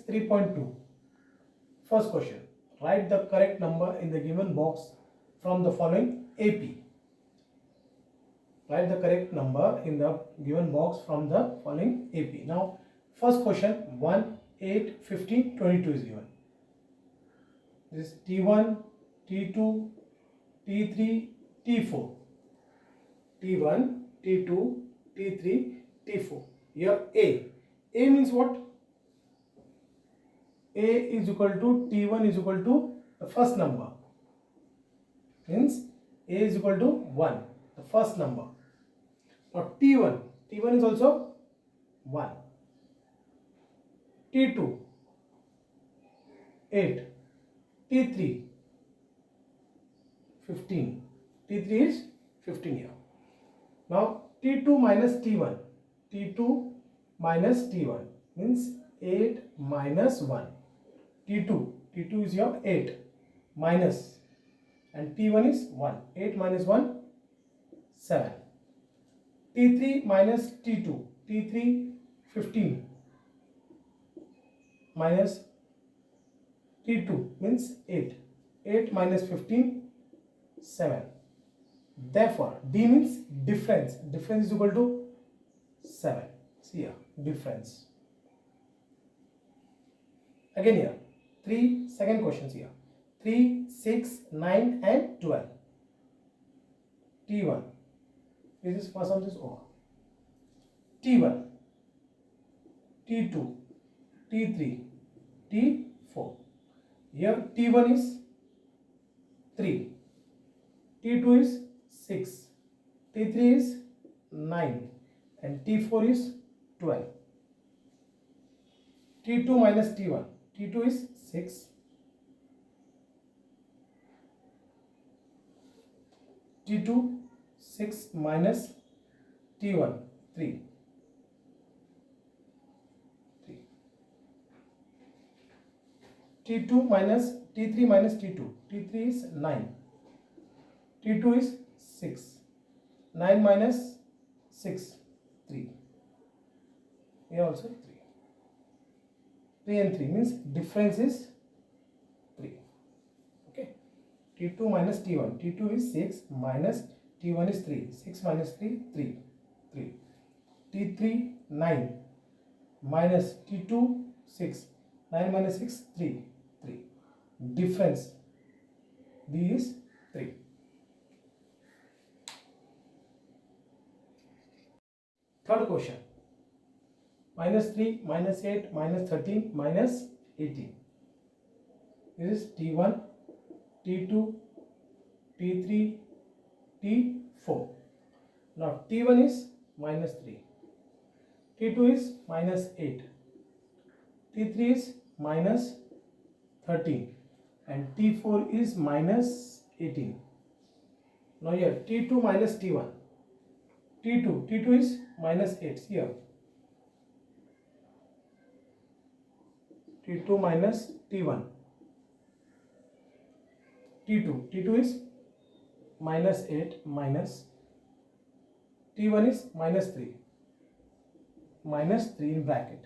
3.2. First question. Write the correct number in the given box from the following AP. Write the correct number in the given box from the following AP. Now, first question 1, 8, 15, 22 is given. This is T1, T2, T3, T4. T1, T2, T3, T4. Here A. A means what? A is equal to T1 is equal to the first number. Means A is equal to 1, the first number. Now T1 is also 1. T2, 8. T3, 15. T3 is 15 here. Now T2 minus T1. T2 minus T1 means 8 minus 1. T2 is your 8 minus, and T1 is 1. 8 minus 1, 7. T3 minus T2. T3, 15 minus T2 means 8. 8 minus 15, 7. Therefore, D means difference. Difference is equal to 7. See here, difference. Again here, 3 second questions here. 3, 6, 9 and 12. T1. This is first one is over. T1, T2, T3, T4. Here T1 is 3, T2 is 6, T3 is 9 and T4 is 12. T2 minus T1. T2 is 6. T2 6 minus T1 3. T2 minus T3 minus T2. T3 is 9. T2 is 6. 9 minus 6, 3. Here also 3. 3 and 3 means difference is 3. Okay. T2 minus T1. T2 is 6 minus T1 is 3. 6 minus 3, 3. 3. T3 9 minus T2 6. 9 minus 6, 3. 3. Difference D is 3. Third question. Minus 3, minus 8, minus 13, minus 18. This is T1, T2, T3, T4. Now T1 is minus 3. T2 is minus 8. T3 is minus 13. And T4 is minus 18. Now here T2 minus T1. T2 is minus 8 here. T2 minus T1. T2 is minus 8 minus T1 is minus 3. Minus 3 in bracket.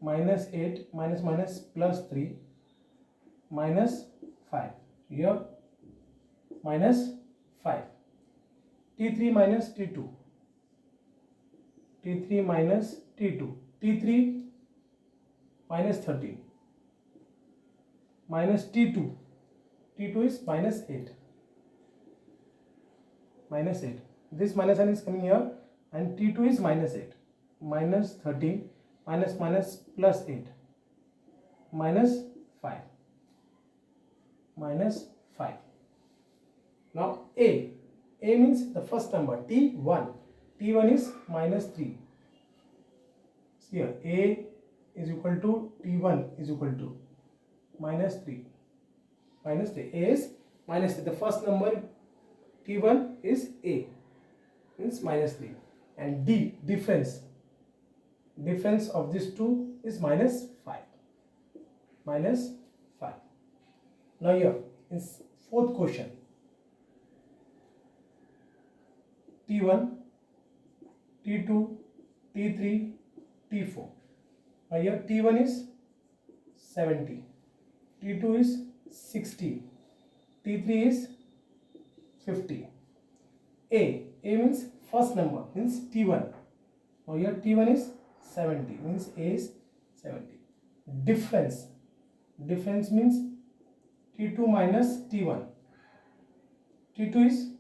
Minus 8 minus minus plus 3 minus 5. Here minus 5. T3 minus T2. T3 minus T2. T3 minus 13. Minus T2. T2 is minus 8. Minus 8. This minus sign is coming here and T2 is minus 8. Minus 13 minus minus plus 8. Minus 5. Minus 5. Now A. A means the first number T1. T1 is minus 3. See here A is equal to T1 is equal to minus 3. Minus 3. A is minus 3. The first number T1 is A. Means minus 3. And D, difference. Difference of these two is minus 5. Minus 5. Now here in fourth question. T1, T2, T3, T4. Now here T1 is 70, T2 is 60, T3 is 50. A means first number, means T1. Now here T1 is 70, means A is 70. Difference means T2 minus T1. T2 is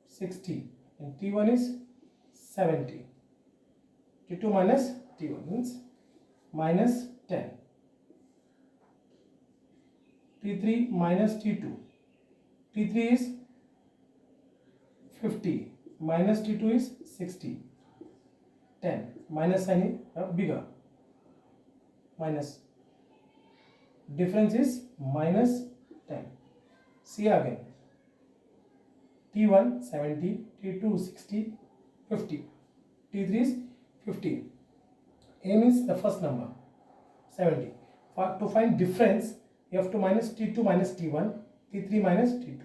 60 and T1 is 70. T2 minus T1 means minus 10. T3 minus T2. T3 is 50 minus T2 is 60. 10 minus sign is bigger. Minus. Difference is minus 10. See again. T1 70, T2 60, 50. T3 is 50. A means the first number 70. To find difference, you have to minus T2 minus T1, T3 minus T2.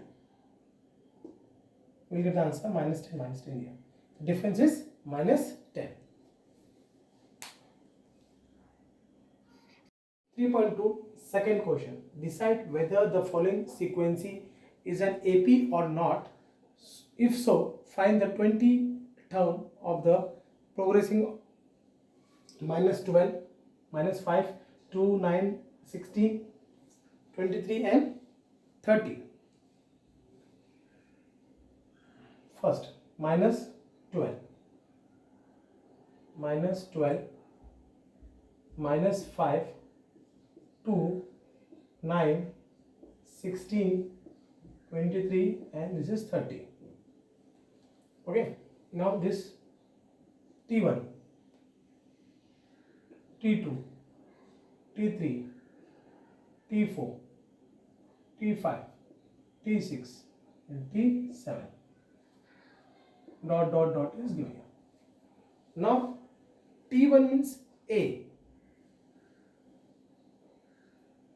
We will get the answer minus 10 here. The difference is minus 10. 3.2 second question. Decide whether the following sequence is an AP or not. If so, find the 20 term of the progressing minus 12, minus 5, 2, 9, 16, 23 and 30. First, minus 12, minus 5, 2, 9, 16, 23 and this is 30. Okay, now this T1, T2, T3, T4, T5, T6 and T7. Dot is given here. Now T1 means A.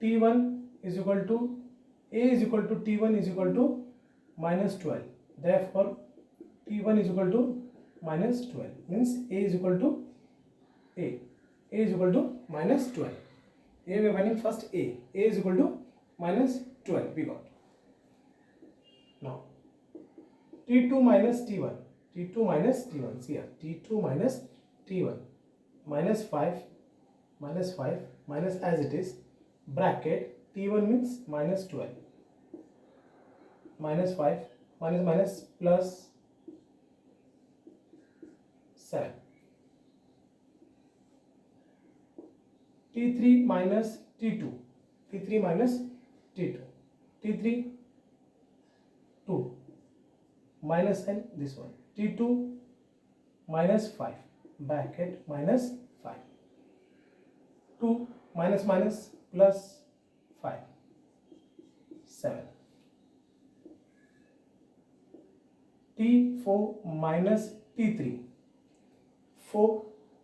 T1 is equal to A is equal to T1 is equal to minus 12. Therefore T1 is equal to minus 12 means A is equal to A is equal to minus 12. Here we are finding first A is equal to minus 12 we got. Now T2 minus T1, T2 minus T1, see here, T2 minus T1, minus 5, minus as it is, bracket, T1 means minus 12, minus 5, minus plus 7, T3 minus T2, T3 minus T2, T3 2, minus and this one, T2 minus 5, bracket minus 5, 2 minus plus 5, 7, T4 minus T3,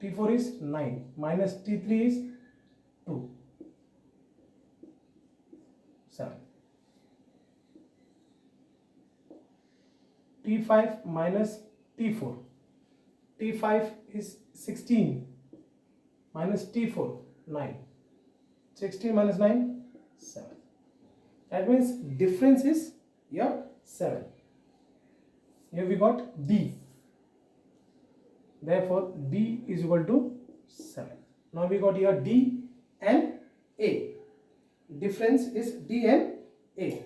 T4 is 9, minus T3 is 2, 7. T5 minus T4, T5 is 16, minus T4, 9, 16 minus 9, 7. That means difference is here 7. Here we got D. Therefore, D is equal to 7. Now we got here D and A. Difference is D and A.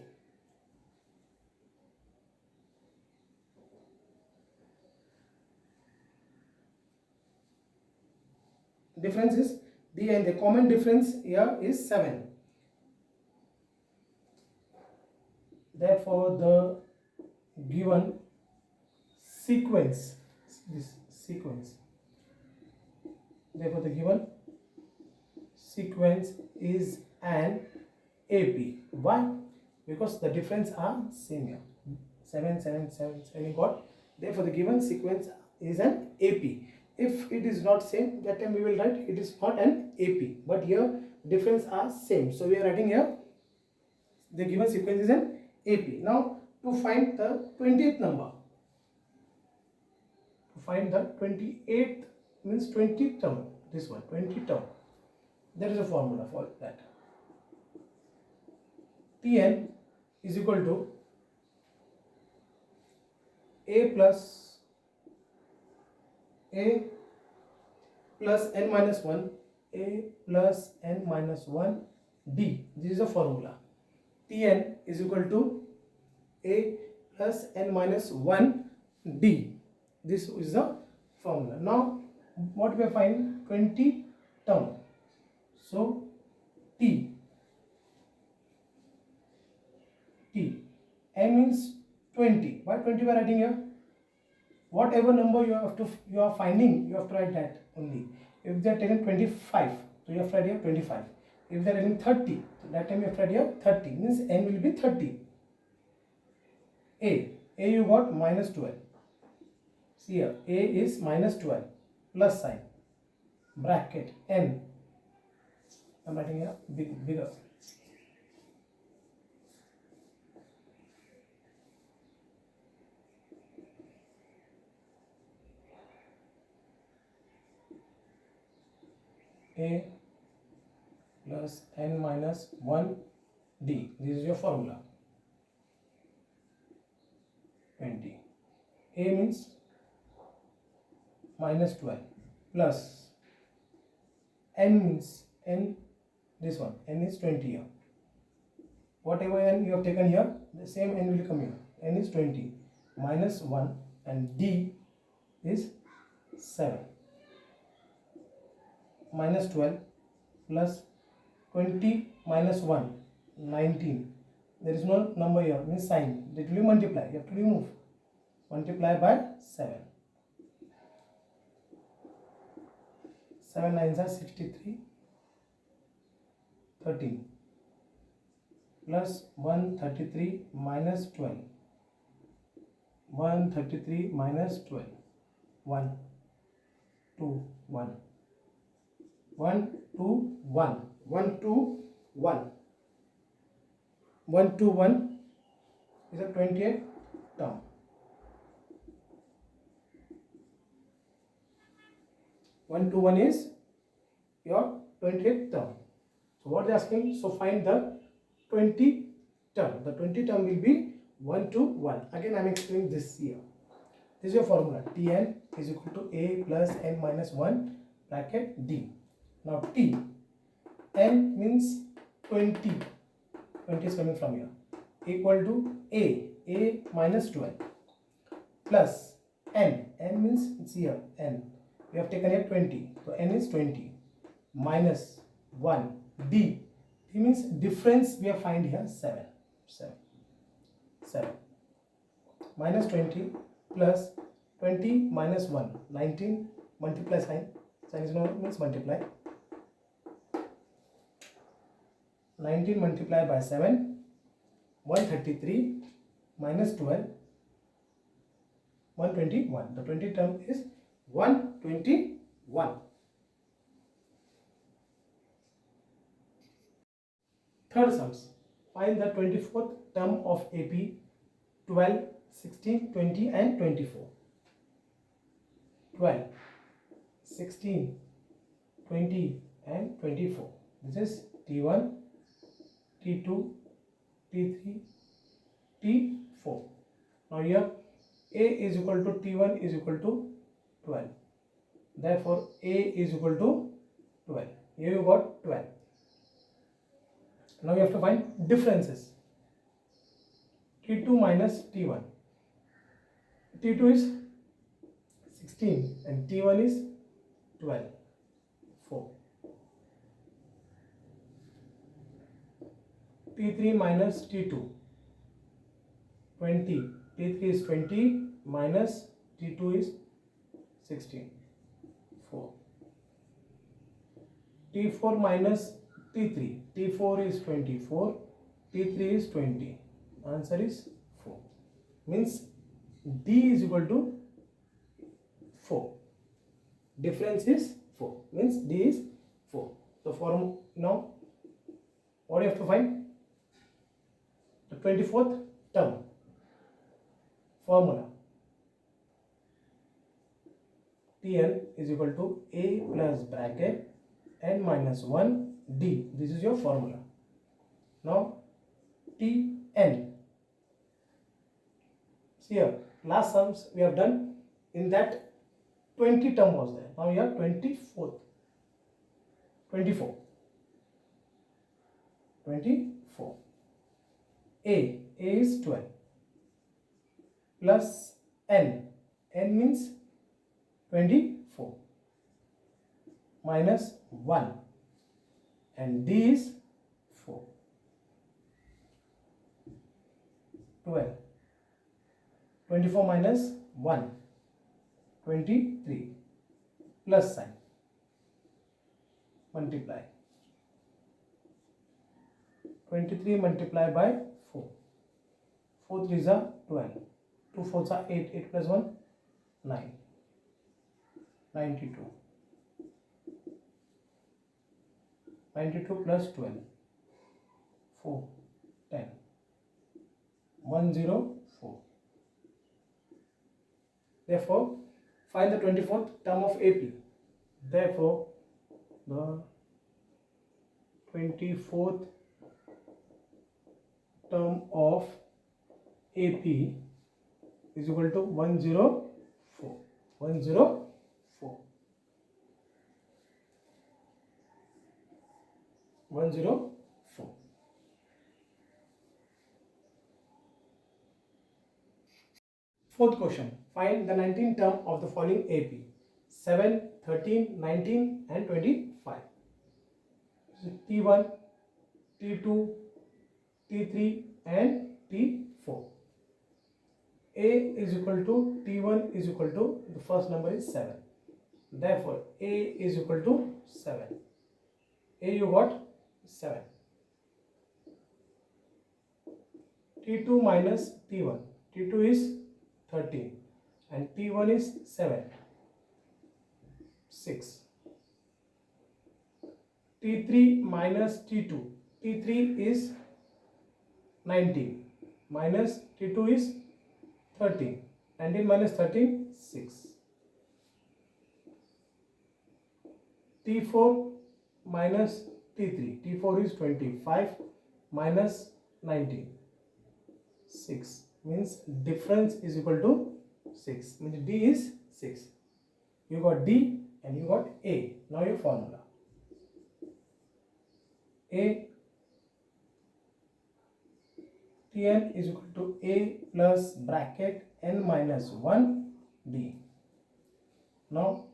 Difference is D and the common difference here is 7. Therefore, the given sequence, this sequence, therefore the given sequence is an AP. Why? Because the difference are same here. 7, 7, 7, 7 you got. Therefore, the given sequence is an AP. If it is not same, that time we will write it is not an AP. But here difference are same. So we are writing here the given sequence is an AP. Now to find the 20th number. To find the 28th means 20 term. This one 20 term. There is a formula for that. Tn is equal to a plus n minus 1, a plus n minus 1 d. This is a formula. Tn is equal to a plus n minus 1 d. This is the formula. Now what we are finding? 20 term. So t n means 20. Why 20 we are writing here? Whatever number you are finding, you have to write that only. If they are taking 25, so you have to write here 25. If they are taking 30, so that time you have to write here 30. Means n will be 30. A you got minus 12. See here, a is minus 12 plus sign bracket n. I am writing here bigger. A plus n minus 1 d. This is your formula. 20. A means minus 12 plus n means n, this one, n is 20 here. Whatever n you have taken here, the same n will come here. N is 20 minus 1 and d is 7. Minus 12 plus 20 minus 1, 19. There is no number here, means sign. That will multiply. You have to remove. Multiply by 7. 7 nines are 63. 13 plus 133 minus 12. 133 minus 12. 1, 2, 1. 1, 2, 1. 1, 2, 1. 1, 2, 1 is a 28th term. One to one is your 28th term. So what they are asking? So find the 20 term. The 20 term will be 1 to 1. Again I am explaining this here. This is your formula. Tn is equal to a plus n minus 1 bracket d. Now t, n means 20. 20 is coming from here. Equal to a minus 12 plus n means it's here n. We have taken here 20, so n is 20 minus 1 d. D means difference we have find here 7 minus 20 plus 20 minus 1, 19. Multiply sign is no means multiply. 19 multiplied by 7, 133 minus 12, 121. The 20 term is 121. Third sums. Find the 24th term of AP 12, 16, 20 and 24. 12, 16, 20 and 24. This is T1, T2, T3, T4. Now here A is equal to T1 is equal to 12. Therefore A is equal to 12. Here you got 12. Now you have to find differences. T2 minus T1. T2 is 16 and T1 is 12. 4. T3 minus T2. 20. T3 is 20 minus T2 is 16. 4. T4 minus T3. T4 is 24. T3 is 20. Answer is 4. Means D is equal to 4. Difference is 4. Means D is 4. So for now, what do you have to find? The 24th term. Formula. Tn is equal to A plus bracket n minus 1 d. This is your formula. Now Tn. See here, last sums we have done, in that 20 term was there. Now we have 24. 24. A is 12 plus n. N means 24 minus 1, and D is 4. 12. 24 minus 1, 23, plus sign, multiply. 23 multiplied by 4. 4 3s are 12. 2 4s are 8. 8 plus 1, 9. 92. 92 plus 12. 4. 10. 104. Therefore, find the 24th term of AP. Therefore, the 24th term of AP is equal to 104. 104. 104. Fourth question. Find the 19th term of the following AP. 7, 13, 19 and 25. T1, T2, T3 and T4. A is equal to T1 is equal to, the first number is 7. Therefore, A is equal to 7. A you got 7. T2 minus T1. T2 is 13 and T1 is 7. 6. T3 minus T2. T3 is 19 minus T2 is 13. 19 minus 13, 6. T4 minus T3. T4 is 25 minus 19. 6. Means difference is equal to 6. Means D is 6. You got D and you got A. Now your formula. A Tn is equal to A plus bracket n minus 1 D. Now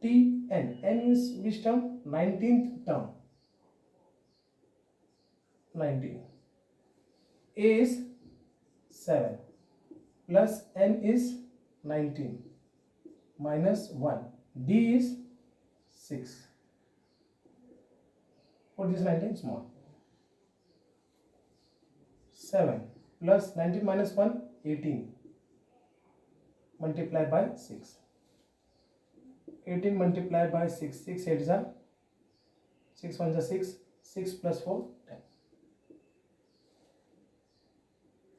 Tn. N is which term? 19th term. 19. A is 7 plus n is 19 minus 1. D is 6. Put this 19 small. 7 plus 19 minus 1, 18. Multiplied by 6. 18 multiplied by 6. 6 8s are 6 1s are 6. 6 plus 4, 10.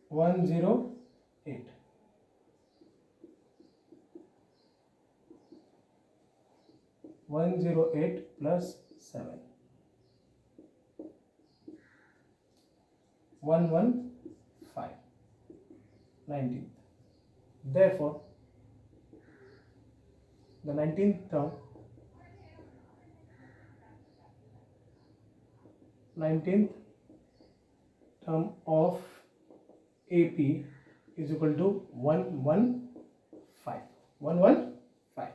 108. 108 plus 7. 115. 19th. Therefore, the 19th term, 19th term of AP is equal to 115. 115.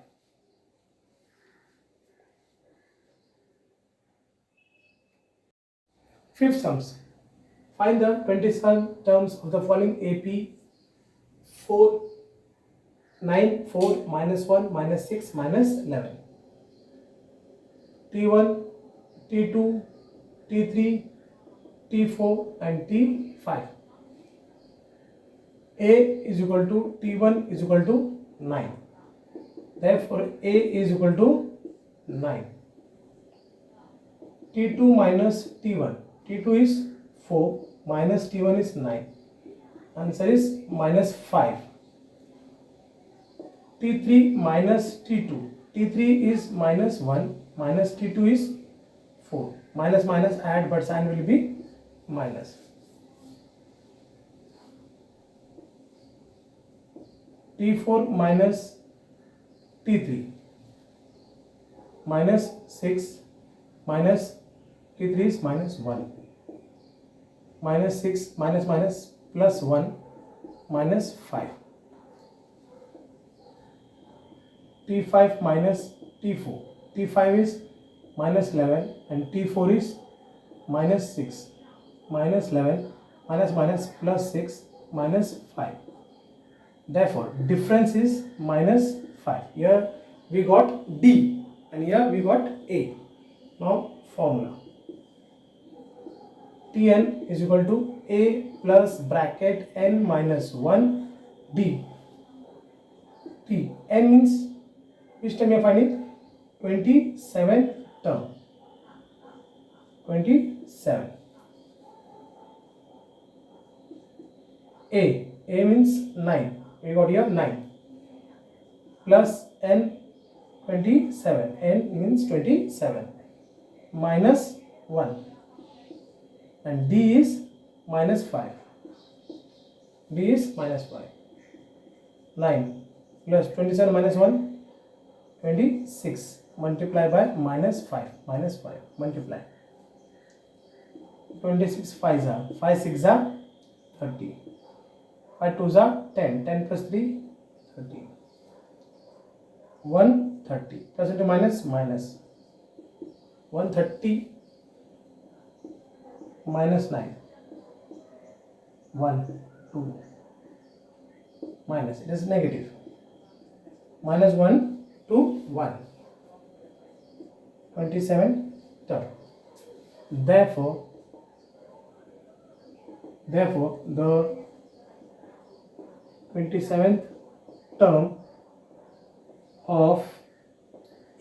Fifth sums. Find the 27 terms of the following AP. 4, 9, 4, minus 1, minus 6, minus 11. T1, T2, T3, T4 and T5. A is equal to T1 is equal to 9. Therefore, A is equal to 9. T2 minus T1. T2 is 4 minus T1 is 9. Answer is minus 5. T3 minus T2. T3 is minus 1 minus T2 is 4. Minus minus add, but sign will be minus. T4 minus T3 minus 6 minus T3 is minus 1 minus 6 minus minus plus 1 minus 5. T5 minus T4. T5 is minus 11 and T4 is minus 6 minus 11 minus minus plus 6 minus 5. Therefore, difference is minus 5. Here we got D and here we got A. Now formula. Tn is equal to A plus bracket n minus 1 D. T. N means which term you are finding? 27 term. 27. A means 9. We got here 9 plus n 27. N means 27 minus 1 and D is minus 5. D is minus 5. 9 plus 27 minus 1, 26, multiply by minus 5, multiply. 26 5s are, 5 6s are 30. 5 2s are 10, 10 plus 3, 30. 130, plus into minus, minus. 130 minus 9. 1, 2, minus, it is negative. Minus 1 to 1. 27 term. Therefore, the 27th term of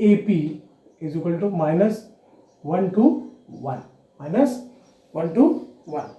AP is equal to minus 1 to 1. Minus 1 to 1.